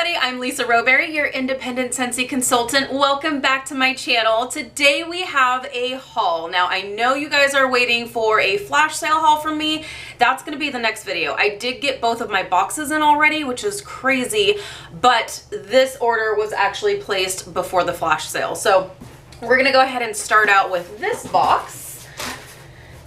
everybody, I'm Lisa Rowberry, your independent Scentsy consultant. Welcome back to my channel. Today we have a haul. Now I know you guys are waiting for a flash sale haul from me. That's going to be the next video. I did get both of my boxes in already, which is crazy, but this order was actually placed before the flash sale. So we're going to go ahead and start out with this box,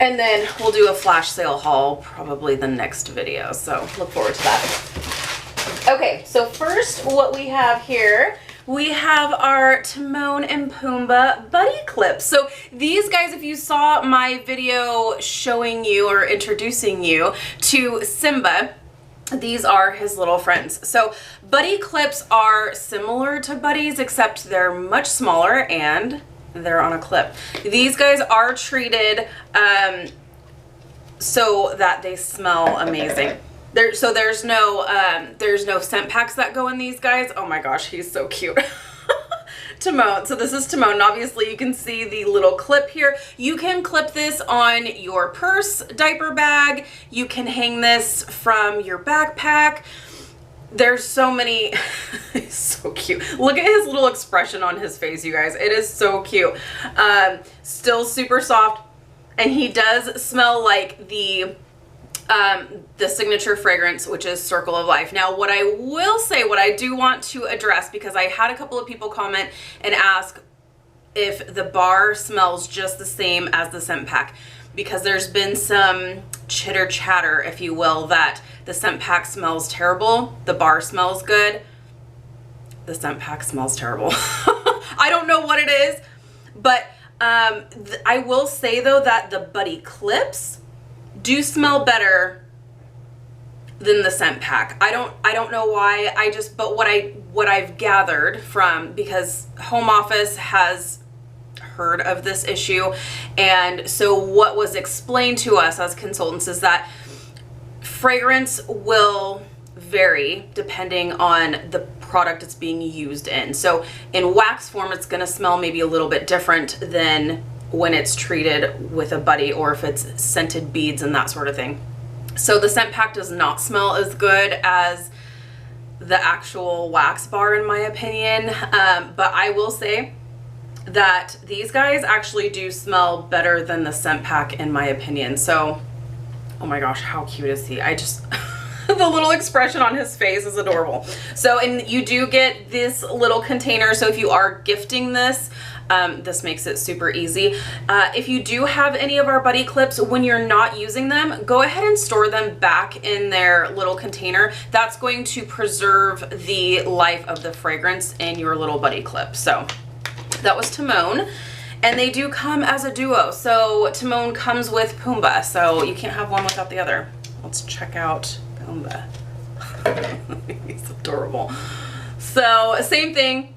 and then we'll do a flash sale haul probably the next video. So look forward to that. Okay, so first what we have here, we have our Timon and Pumbaa buddy clips. So these guys, if you saw my video showing you or introducing you to Simba, these are his little friends. So buddy clips are similar to buddies, except they're much smaller and they're on a clip. These guys are treated so that they smell amazing. So there's no scent packs that go in these guys. Oh my gosh, he's so cute. Timon. So this is Timon. Obviously you can see the little clip here. You can clip this on your purse, diaper bag. You can hang this from your backpack. There's so many. He's so cute. Look at his little expression on his face, you guys. It is so cute. Still super soft, and he does smell like the signature fragrance, which is Circle of Life. Now, what I will say, what I do want to address, because I had a couple of people comment and ask if the bar smells just the same as the scent pack, because there's been some chitter chatter, if you will, that the scent pack smells terrible, the bar smells good, the scent pack smells terrible. I don't know what it is, but I will say though that the buddy clips do smell better than the scent pack. I don't know why. But what I've gathered from, because home office has heard of this issue, and so what was explained to us as consultants is that fragrance will vary depending on the product it's being used in. So in wax form, it's going to smell maybe a little bit different than when it's treated with a buddy, or if it's scented beads and that sort of thing. So the scent pack does not smell as good as the actual wax bar, in my opinion. But I will say that these guys actually do smell better than the scent pack, in my opinion. So, oh my gosh, how cute is he? The little expression on his face is adorable. So, and you do get this little container. So if you are gifting this, this makes it super easy. If you do have any of our buddy clips, when you're not using them, go ahead and store them back in their little container. That's going to preserve the life of the fragrance in your little buddy clip. So that was Timon, and they do come as a duo. So Timon comes with Pumbaa, so you can't have one without the other. Let's check out Pumbaa. He's adorable. So same thing.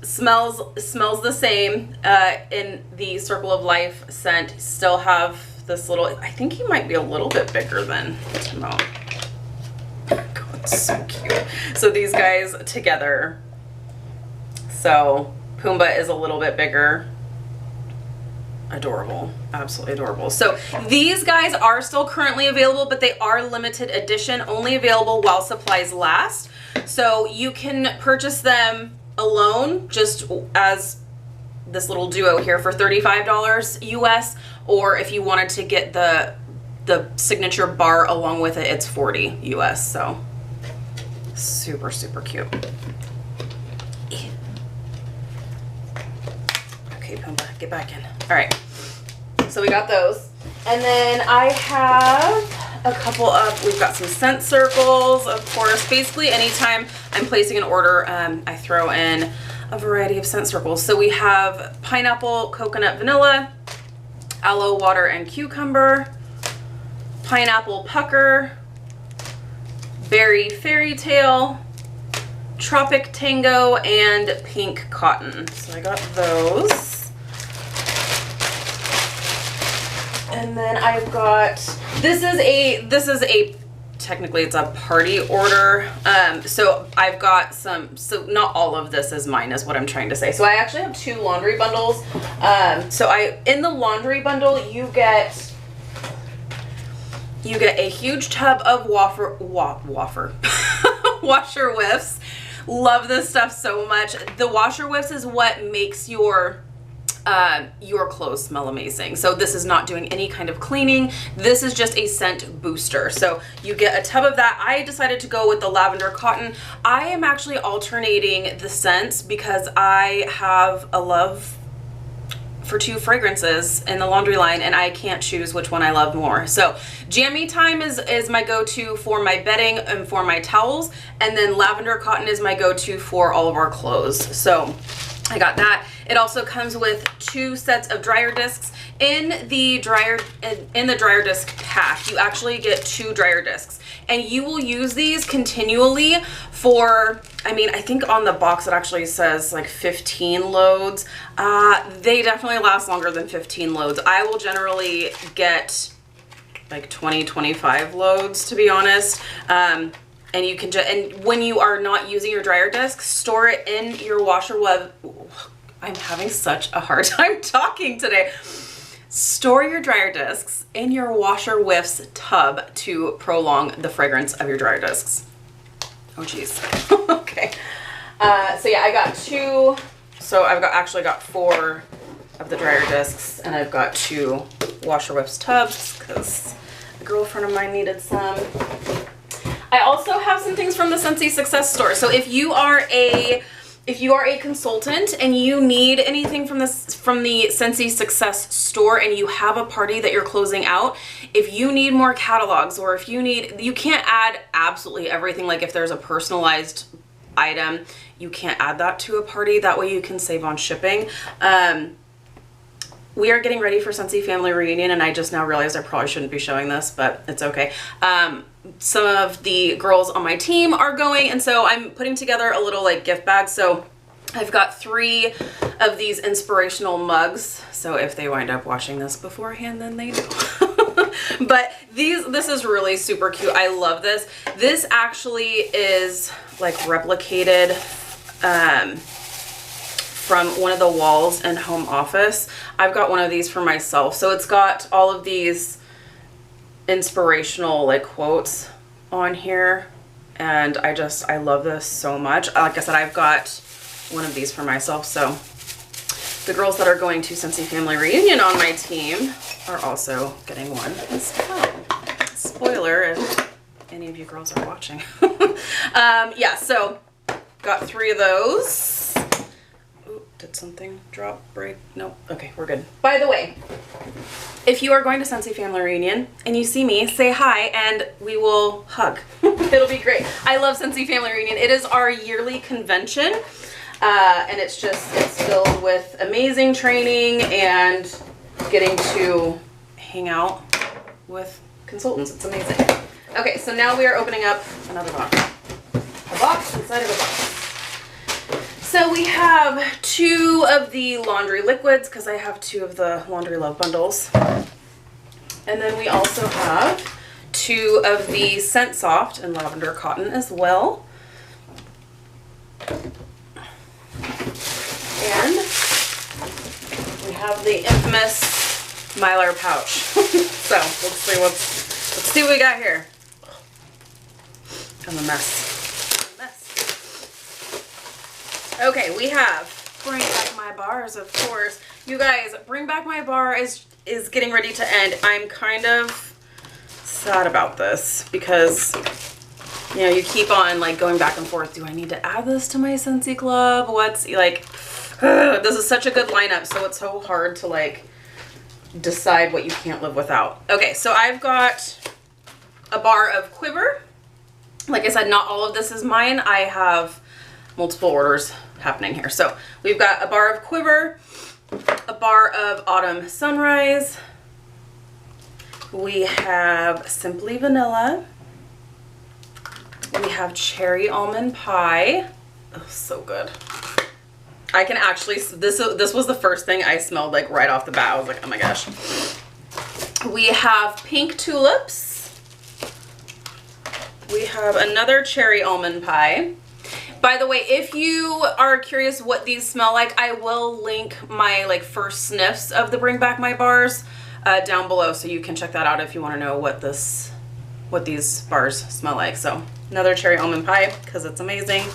Smells the same in the Circle of Life scent. Still have this little, I think he might be a little bit bigger than Timon. God, so cute. So these guys together. So Pumbaa is a little bit bigger. Adorable, absolutely adorable. So these guys are still currently available, but they are limited edition, only available while supplies last. So you can purchase them alone, just as this little duo here, for $35 US, or if you wanted to get the signature bar along with it, it's $40 US. So super, super cute. Okay, Pumbaa, get back in. All right, so we got those, and then I have a couple of, we've got some scent circles, of course. Basically anytime I'm placing an order, I throw in a variety of scent circles. So we have pineapple, coconut, vanilla, aloe, water, and cucumber, pineapple pucker, berry fairy tale, tropic tango, and pink cotton. So I got those. And then I've got, this is a technically it's a party order. So I've got some, so not all of this is mine, is what I'm trying to say. So I actually have 2 laundry bundles. In the laundry bundle, you get a huge tub of washer whiffs, Love this stuff so much. The washer whiffs is what makes your clothes smell amazing. So this is not doing any kind of cleaning. This is just a scent booster. So you get a tub of that. I decided to go with the lavender cotton. I am actually alternating the scents because I have a love for 2 fragrances in the laundry line and I can't choose which one I love more. So Jammy Time is my go-to for my bedding and for my towels, and then lavender cotton is my go-to for all of our clothes. So I got that. It also comes with 2 sets of dryer discs. In the dryer disc pack, you actually get 2 dryer discs, and you will use these continually for, I mean, I think on the box it actually says like 15 loads. They definitely last longer than 15 loads. I will generally get like 20-25 loads, to be honest. And you can just, and when you are not using your dryer disc, store it in your washer web. I'm having such a hard time talking today. Store your dryer discs in your washer whiffs tub to prolong the fragrance of your dryer discs. Oh geez. Okay. So yeah, I got 2. So I've actually got 4 of the dryer discs, and I've got 2 washer whiffs tubs because a girlfriend of mine needed some. I also have some things from the Scentsy Success store. So if you are a consultant and you need anything from the Scentsy Success store and you have a party that you're closing out, if you need more catalogs, or if you can't add absolutely everything, like if there's a personalized item, you can't add that to a party. That way you can save on shipping. We are getting ready for Scentsy Family Reunion, and I just now realized I probably shouldn't be showing this, but it's okay. Some of the girls on my team are going, and so I'm putting together a little like gift bag. So I've got 3 of these inspirational mugs, so if they wind up watching this beforehand, then they know. But this is really super cute. I love this. This actually is like replicated from one of the walls in home office. I've got one of these for myself. So it's got all of these inspirational like quotes on here, and I love this so much. Like I said, I've got one of these for myself. So the girls that are going to Scentsy Family Reunion on my team are also getting one as well. Spoiler if any of you girls are watching. Yeah, so got 3 of those. Did something drop, break? Nope. Okay, we're good. By the way, if you are going to Scentsy Family Reunion and you see me, say hi and we will hug. It'll be great. I love Scentsy Family Reunion. It is our yearly convention, and it's filled with amazing training and getting to hang out with consultants. It's amazing. Okay, so now we are opening up another box. A box inside of a box. So we have 2 of the laundry liquids because I have 2 of the Laundry Love bundles. And then we also have 2 of the Scent Soft and Lavender Cotton as well. And we have the infamous Mylar pouch. So let's see what we got here. I'm a mess. Okay, we have Bring Back My Bars, of course. You guys, Bring Back My Bar is getting ready to end. I'm kind of sad about this because, you know, you keep on like going back and forth. Do I need to add this to my Scentsy Club? What's like, this is such a good lineup, so it's so hard to like decide what you can't live without. Okay, so I've got a bar of Quiver. Like I said, not all of this is mine. I have multiple orders happening here. So we've got a bar of Quiver, a bar of Autumn Sunrise, we have Simply Vanilla, we have Cherry Almond Pie. Oh, so good. I can actually, this was the first thing I smelled like right off the bat. I was like, oh my gosh. We have Pink Tulips. We have another Cherry Almond Pie. By the way, if you are curious what these smell like, I will link my like first sniffs of the Bring Back My Bars down below, so you can check that out if you want to know what these bars smell like. So another Cherry Almond Pie because it's amazing.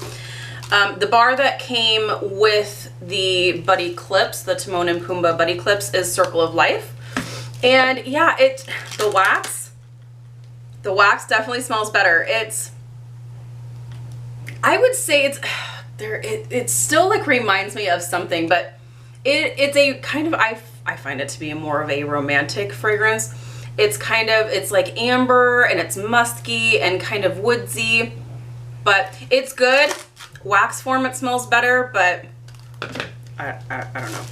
The bar that came with the Buddy Clips, the Timon and Pumbaa Buddy Clips, is Circle of Life. And yeah, the wax definitely smells better. I would say it still like reminds me of something, but it's a kind of, I find it to be more of a romantic fragrance. It's like amber and it's musky and kind of woodsy, but it's good. Wax form, it smells better, but I don't know.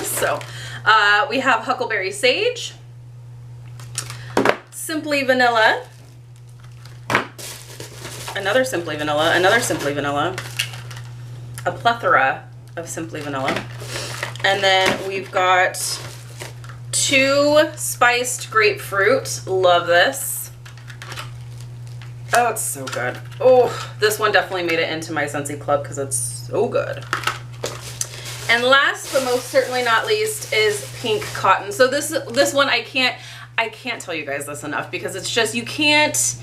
So we have Huckleberry Sage, Simply Vanilla, another Simply Vanilla, another Simply Vanilla, a plethora of Simply Vanilla, and then we've got 2 spiced grapefruit. Love this. Oh, it's so good. Oh, this one definitely made it into my Scentsy club because it's so good. And last but most certainly not least is Pink Cotton. So this one I can't tell you guys this enough because it's just, you can't.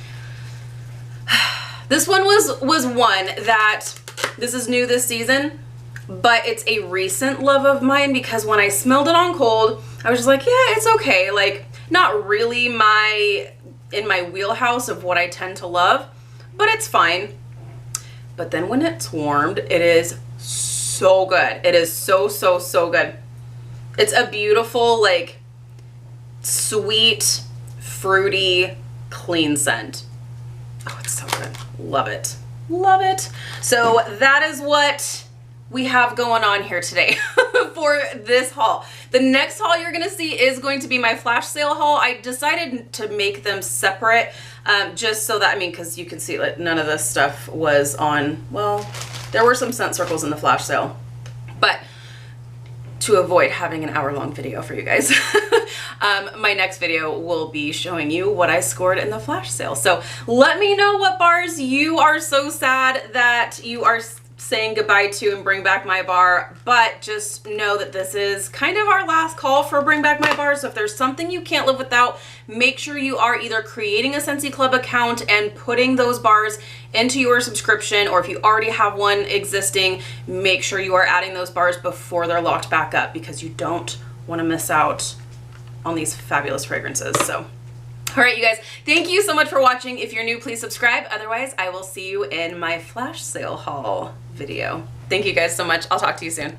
This one was one that, this is new this season, but it's a recent love of mine because when I smelled it on cold, I was just like, yeah, it's okay. Like, not really in my wheelhouse of what I tend to love, but it's fine. But then when it's warmed, it is so good. It is so, so, so good. It's a beautiful, like, sweet, fruity, clean scent. Oh, it's so good. Love it. Love it. So that is what we have going on here today for this haul. The next haul you're gonna see is going to be my flash sale haul. I decided to make them separate just so that, I mean, because you can see like none of this stuff was on, well, there were some scent circles in the flash sale, but to avoid having an hour-long video for you guys, my next video will be showing you what I scored in the flash sale. So let me know what bars you are so sad that you are saying goodbye to and Bring Back My Bar, but just know that this is kind of our last call for Bring Back My Bar. So if there's something you can't live without, make sure you are either creating a Scentsy Club account and putting those bars into your subscription, or if you already have one existing, make sure you are adding those bars before they're locked back up because you don't want to miss out on these fabulous fragrances. So all right, you guys, thank you so much for watching. If you're new, please subscribe. Otherwise, I will see you in my flash sale haul video. Thank you guys so much. I'll talk to you soon.